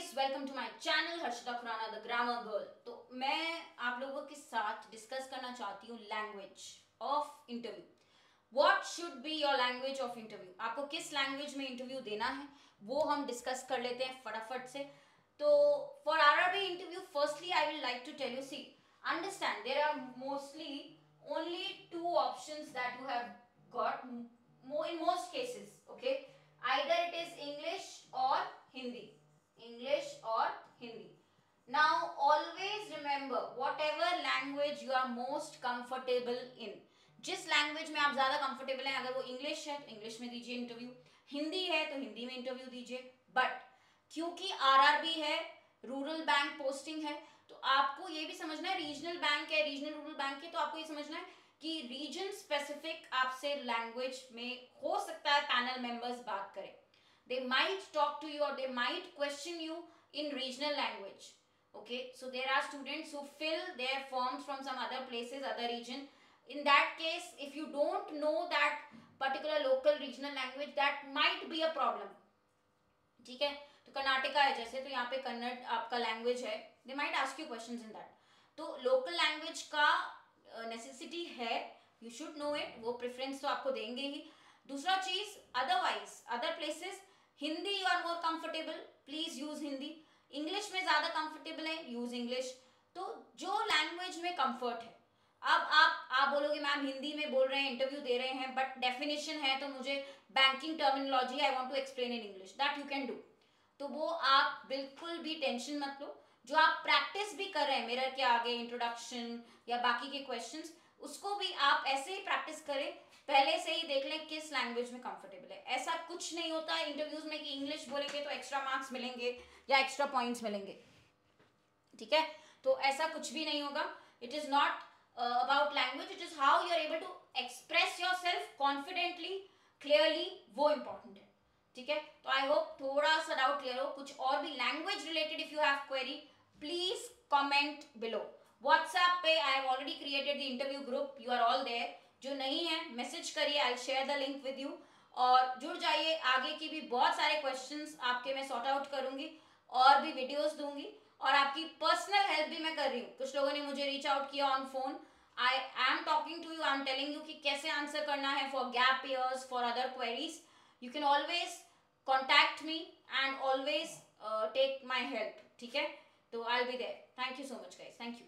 Guys, welcome to my channel Harshita Khurana the grammar girl. तो मैं आप लोगों के साथ डिस्कस करना चाहती हूँ language of interview. What should be your language of interview. आपको किस लैंग्वेज में इंटरव्यू देना है वो हम डिस्कस कर लेते हैं फटाफट से। तो for RRB interview, firstly I will like to tell you, see, understand there are mostly only two options that you have got in most cases, okay? Either it is English or Hindi. English or Hindi. Now always remember, whatever language you are most comfortable in, जिस language में आप ज्यादा comfortable हैं, अगर वो English है तो English में दीजिए इंटरव्यू, हिंदी है तो हिंदी में इंटरव्यू दीजिए। बट क्योंकि आरआरबी है, रूरल बैंक पोस्टिंग है, तो आपको ये भी समझना है, रीजनल बैंक है, रीजनल रूरल बैंक है, तो आपको ये समझना है कि रीजन स्पेसिफिक आपसे लैंग्वेज में हो सकता है पैनल मेंबर्स बात करें। They might talk to you or they might question you in regional language. Okay, so there are students who fill their forms from some other places, other region. In that case, if you don't know that particular local regional language, that might be a problem. ठीक है, तो कर्नाटका है जैसे, तो यहाँ पे कन्नड़ आपका language है, they might ask you questions in that. तो लोकल लैंग्वेज का नेसेसिटी है, you should know it, वो प्रेफरेंस तो आपको देंगे ही। दूसरा चीज, otherwise other places Hindi you are more comfortable, please use Hindi. English में ज्यादा कंफर्टेबल है, यूज इंग्लिश। तो जो लैंग्वेज में कंफर्ट है, अब आप बोलोगे मैम हिंदी में बोल रहे हैं, इंटरव्यू दे रहे हैं, बट डेफिनेशन है तो मुझे banking terminology I want to explain in English, that you can do. तो वो आप बिल्कुल भी टेंशन मत लो। जो आप प्रैक्टिस भी कर रहे हैं मिरर के आगे, इंट्रोडक्शन या बाकी के क्वेश्चंस, उसको भी आप ऐसे ही प्रैक्टिस करें, पहले से ही देख लें किस लैंग्वेज में कंफर्टेबल है। ऐसा कुछ नहीं होता है इंटरव्यूज में कि इंग्लिश बोलेंगे तो एक्स्ट्रा मार्क्स मिलेंगे या एक्स्ट्रा पॉइंट्स मिलेंगे, ठीक है? तो ऐसा कुछ भी नहीं होगा। It is not about language, it is how you are able to express yourself confidently, clearly, वो इंपॉर्टेंट है, ठीक है? तो आई होप थोड़ा सा डाउट क्लियर हो। कुछ और भी language related if you have query, please comment below. WhatsApp पे I have already created the interview group, you are all there. जो नहीं है मैसेज करिए, I will share the link with you, और जुड़ जाइए। आगे की भी बहुत सारे क्वेश्चंस आपके मैं सॉर्ट आउट करूंगी और भी वीडियोस दूंगी, और आपकी पर्सनल हेल्प भी मैं कर रही हूँ। कुछ लोगों ने मुझे रीच आउट किया on phone, I am talking to you, I am telling you कि कैसे आंसर करना है for gap years, for other queries. You can always contact me and always take my help, ठीक है? तो I will be there. Thank you so much guys, thank you.